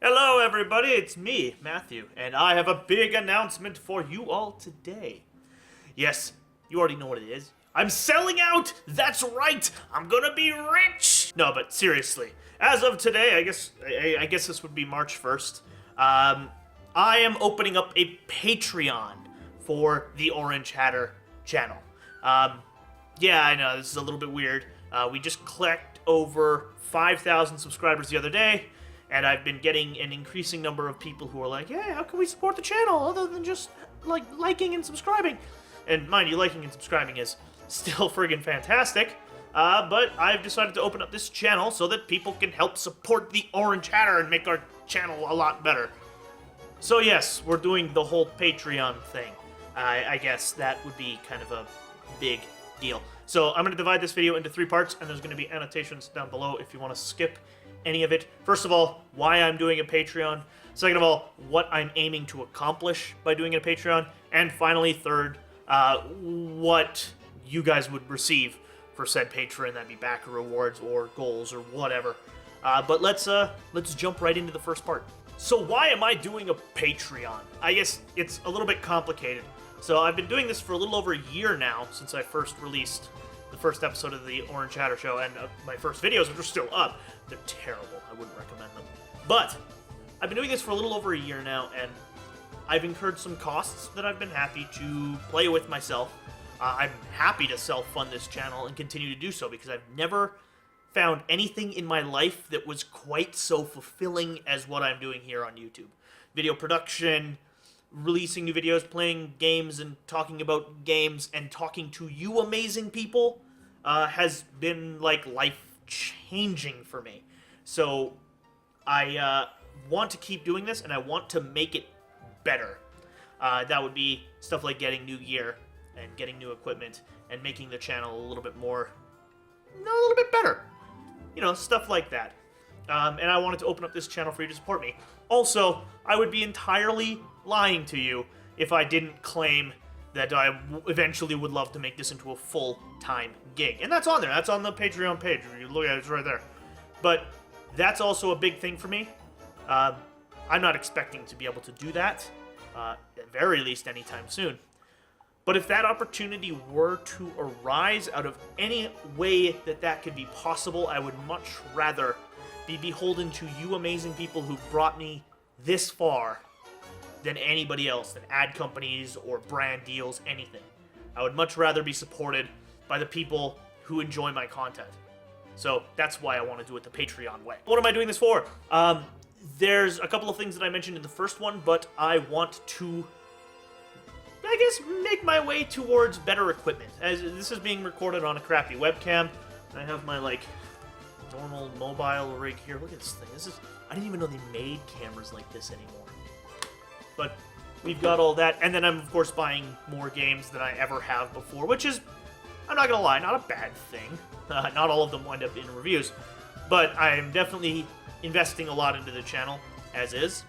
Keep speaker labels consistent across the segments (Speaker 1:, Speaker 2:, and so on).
Speaker 1: Hello, everybody. It's me, Matthew, and I have a big announcement for you all today. Yes, you already know what it is. I'm selling out! That's right! I'm gonna be rich! No, but seriously, as of today, I guess this would be March 1st, I am opening up a Patreon for the Orange Hatter channel. Yeah, I know, this is a little bit weird. We just clicked over 5,000 subscribers the other day, and I've been getting an increasing number of people who are like, hey, how can we support the channel other than just, like, liking and subscribing? And mind you, liking and subscribing is still friggin' fantastic, but I've decided to open up this channel so that people can help support the Orange Hatter and make our channel a lot better. So yes, we're doing the whole Patreon thing. I guess that would be kind of a big deal. So I'm going to divide this video into 3 parts, and there's going to be annotations down below if you want to skip any of it. First of all, why I'm doing a Patreon. Second of all, what I'm aiming to accomplish by doing a Patreon. And finally, third, what you guys would receive for said Patreon. That'd be backer rewards or goals or whatever. But let's jump right into the first part. So why am I doing a Patreon? I guess it's a little bit complicated. So I've been doing this for a little over a year now since I first released the first episode of the Orange Hatter Show, and my first videos, which are still up. They're terrible. I wouldn't recommend them. But I've been doing this for a little over a year now, and I've incurred some costs that I've been happy to play with myself. I'm happy to self-fund this channel and continue to do so because I've never found anything in my life that was quite so fulfilling as what I'm doing here on YouTube. Video production, releasing new videos, playing games and talking about games, and talking to you amazing people has been like life-changing for me. So I want to keep doing this, and I want to make it better. That would be stuff like getting new gear and getting new equipment and making the channel a little bit more, a little bit better. You know, stuff like that. And I wanted to open up this channel for you to support me. Also, I would be entirely lying to you if I didn't claim that I eventually would love to make this into a full-time gig. And that's on there. That's on the Patreon page. You look at it, it's right there. But that's also a big thing for me. I'm not expecting to be able to do that, at very least anytime soon. But if that opportunity were to arise out of any way that that could be possible, I would much rather be beholden to you amazing people who brought me this far than anybody else, than ad companies or brand deals, anything. I would much rather be supported by the people who enjoy my content. So that's why I want to do it the Patreon way. What am I doing this for? There's a couple of things that I mentioned in the first one, but I want to, I guess, make my way towards better equipment. As this is being recorded on a crappy webcam, I have my, like, normal mobile rig here. Look at this thing. I didn't even know they made cameras like this anymore. But we've got all that, and then I'm, of course, buying more games than I ever have before, which is, I'm not gonna lie, not a bad thing. Not all of them wind up in reviews, but I'm definitely investing a lot into the channel, as is.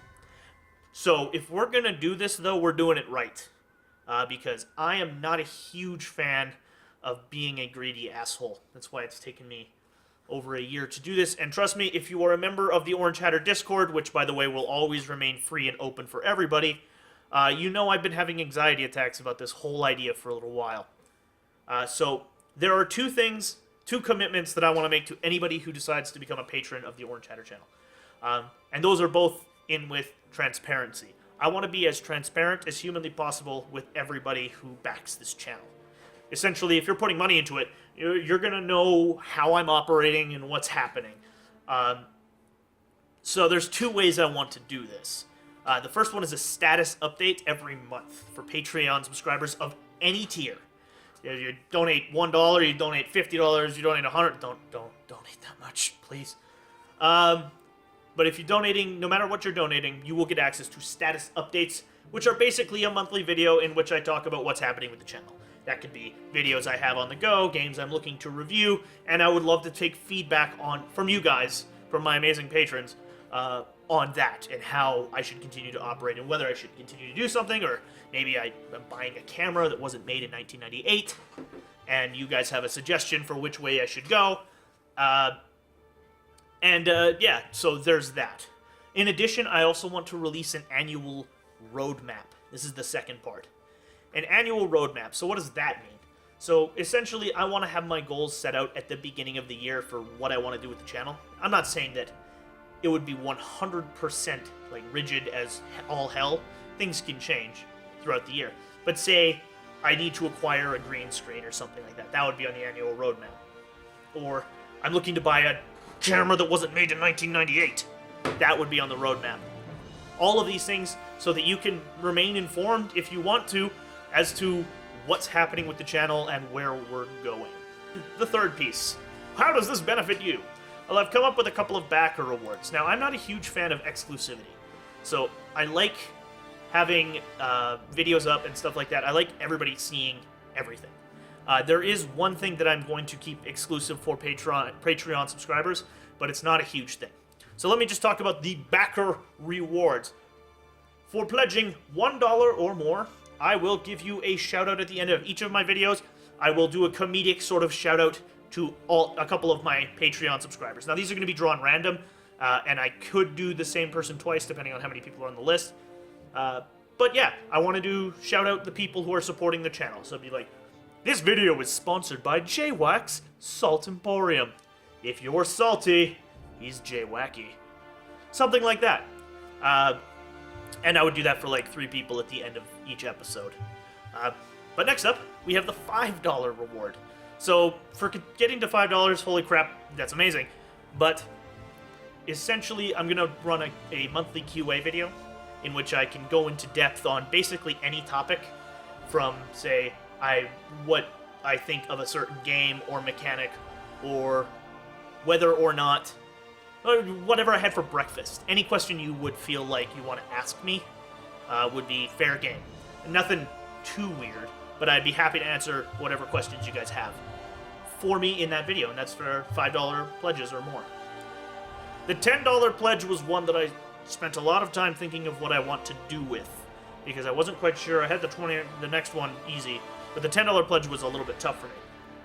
Speaker 1: So if we're gonna do this, though, we're doing it right. Because I am not a huge fan of being a greedy asshole. That's why it's taken me over a year to do this, and trust me, if you are a member of the Orange Hatter Discord, which, by the way, will always remain free and open for everybody, you know I've been having anxiety attacks about this whole idea for a little while. So there are two commitments that I want to make to anybody who decides to become a patron of the Orange Hatter channel. And those are both in with transparency. I want to be as transparent as humanly possible with everybody who backs this channel. Essentially, if you're putting money into it, you're going to know how I'm operating and what's happening. So there's 2 ways I want to do this. The first one is a status update every month for Patreon subscribers of any tier. You donate $1, you donate $50, you donate $100. Don't donate that much, please. But if you're donating, no matter what you're donating, you will get access to status updates, which are basically a monthly video in which I talk about what's happening with the channel. That could be videos I have on the go, games I'm looking to review, and I would love to take feedback from you guys, from my amazing patrons, on that, and how I should continue to operate, and whether I should continue to do something, or maybe I'm buying a camera that wasn't made in 1998, and you guys have a suggestion for which way I should go. Yeah, so there's that. In addition, I also want to release an annual roadmap. This is the second part. An annual roadmap. So what does that mean? So essentially, I want to have my goals set out at the beginning of the year for what I want to do with the channel. I'm not saying that it would be 100% like rigid as all hell. Things can change throughout the year. But say I need to acquire a green screen or something like that. That would be on the annual roadmap. Or I'm looking to buy a camera that wasn't made in 1998. That would be on the roadmap. All of these things so that you can remain informed if you want to as to what's happening with the channel and where we're going. The third piece. How does this benefit you? Well, I've come up with a couple of backer rewards. Now, I'm not a huge fan of exclusivity. So I like having videos up and stuff like that. I like everybody seeing everything. There is one thing that I'm going to keep exclusive for Patreon subscribers, but it's not a huge thing. So let me just talk about the backer rewards. For pledging $1 or more, I will give you a shout out at the end of each of my videos. I will do a comedic sort of shout out to a couple of my Patreon subscribers. Now these are going to be drawn random, and I could do the same person twice depending on how many people are on the list. But yeah, I want to do shout out the people who are supporting the channel. So it'd be like, this video is sponsored by J-Wax Salt Emporium. If you're salty, he's J-Wacky. Something like that. And I would do that for like 3 people at the end of each episode. But next up, we have the $5 reward. So for getting to $5, holy crap, that's amazing. But essentially, I'm going to run a monthly QA video in which I can go into depth on basically any topic from, say, what I think of a certain game or mechanic, or whether or not, or whatever I had for breakfast. Any question you would feel like you want to ask me would be fair game. Nothing too weird, but I'd be happy to answer whatever questions you guys have for me in that video, and that's for $5 pledges or more. The $10 pledge was one that I spent a lot of time thinking of what I want to do with, because I wasn't quite sure. I had the next one easy, but the $10 pledge was a little bit tough for me.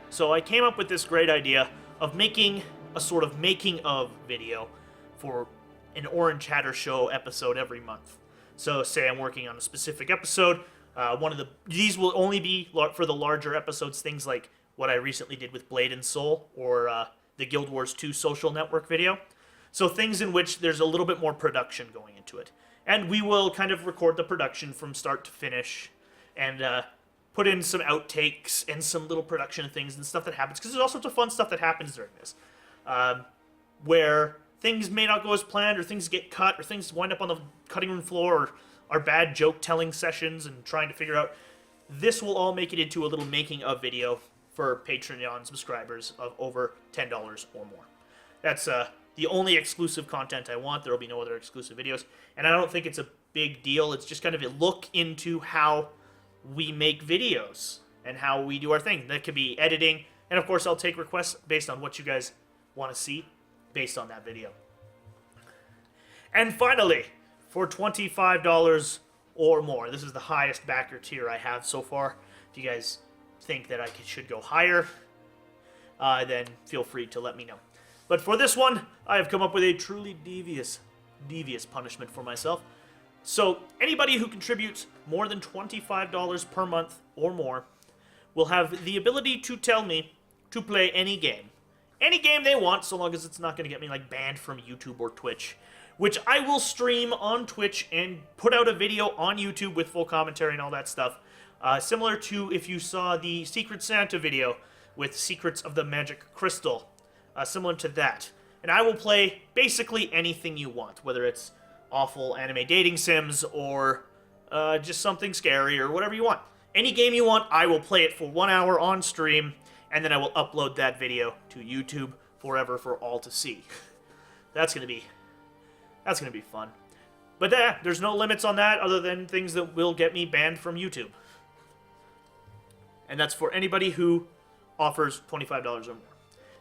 Speaker 1: So I came up with this great idea of making a sort of making of video for an Orange Hatter Show episode every month. So say I'm working on a specific episode, these will only be for the larger episodes, things like what I recently did with Blade and Soul, or the Guild Wars 2 social network video. So things in which there's a little bit more production going into it. And we will kind of record the production from start to finish, and put in some outtakes and some little production things and stuff that happens, because there's all sorts of fun stuff that happens during this. Where things may not go as planned, or things get cut, or things wind up on the cutting room floor, or are bad joke-telling sessions and trying to figure out. This will all make it into a little making-of video for Patreon subscribers of over $10 or more. That's the only exclusive content I want. There will be no other exclusive videos, and I don't think it's a big deal. It's just kind of a look into how we make videos and how we do our thing. That could be editing, and of course I'll take requests based on what you guys want to see based on that video. And finally, for $25 or more, this is the highest backer tier I have so far. If you guys think that I should go higher, then feel free to let me know. But for this one, I have come up with a truly devious punishment for myself. So anybody who contributes more than $25 per month or more will have the ability to tell me to play any game. Any game they want, so long as it's not going to get me like banned from YouTube or Twitch, which I will stream on Twitch and put out a video on YouTube with full commentary and all that stuff. Similar to if you saw the Secret Santa video with Secrets of the Magic Crystal. Similar to that. And I will play basically anything you want, whether it's awful anime dating sims or just something scary or whatever you want. Any game you want, I will play it for 1 hour on stream, and then I will upload that video to YouTube forever for all to see. That's gonna be fun. But there's no limits on that other than things that will get me banned from YouTube. And that's for anybody who offers $25 or more.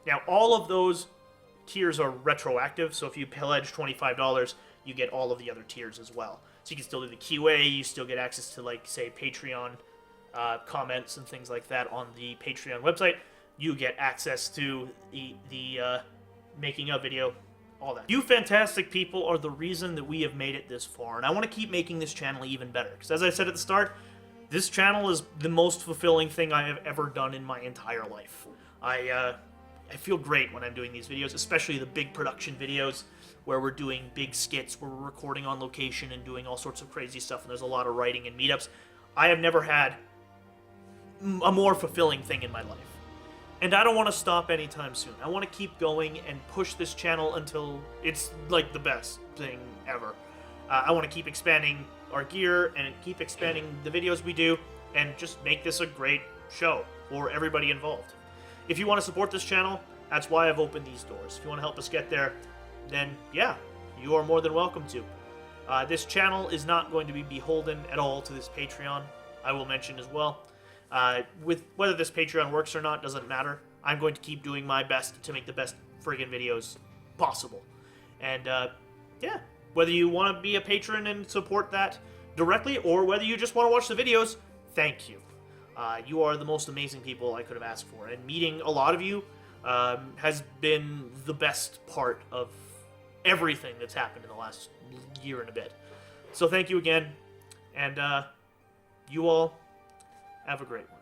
Speaker 1: Now, all of those tiers are retroactive, so if you pledge $25, you get all of the other tiers as well. So you can still do the QA, you still get access to, like, say, Patreon comments and things like that on the Patreon website. You get access to the making of video all that. You fantastic people are the reason that we have made it this far, and I want to keep making this channel even better, because as I said at the start, this channel is the most fulfilling thing I have ever done in my entire life. I feel great when I'm doing these videos, especially the big production videos where we're doing big skits, where we're recording on location and doing all sorts of crazy stuff, and there's a lot of writing and meetups. I have never had a more fulfilling thing in my life. And I don't want to stop anytime soon. I want to keep going and push this channel until it's like the best thing ever. I want to keep expanding our gear and keep expanding the videos we do and just make this a great show for everybody involved. If you want to support this channel, that's why I've opened these doors. If you want to help us get there, then yeah, you are more than welcome to. This channel is not going to be beholden at all to this Patreon, I will mention as well. With whether this Patreon works or not doesn't matter. I'm going to keep doing my best to make the best friggin' videos possible. And yeah, whether you want to be a patron and support that directly, or whether you just want to watch the videos, thank you. You are the most amazing people I could have asked for, and meeting a lot of you has been the best part of everything that's happened in the last year and a bit. So thank you again, and you all have a great one.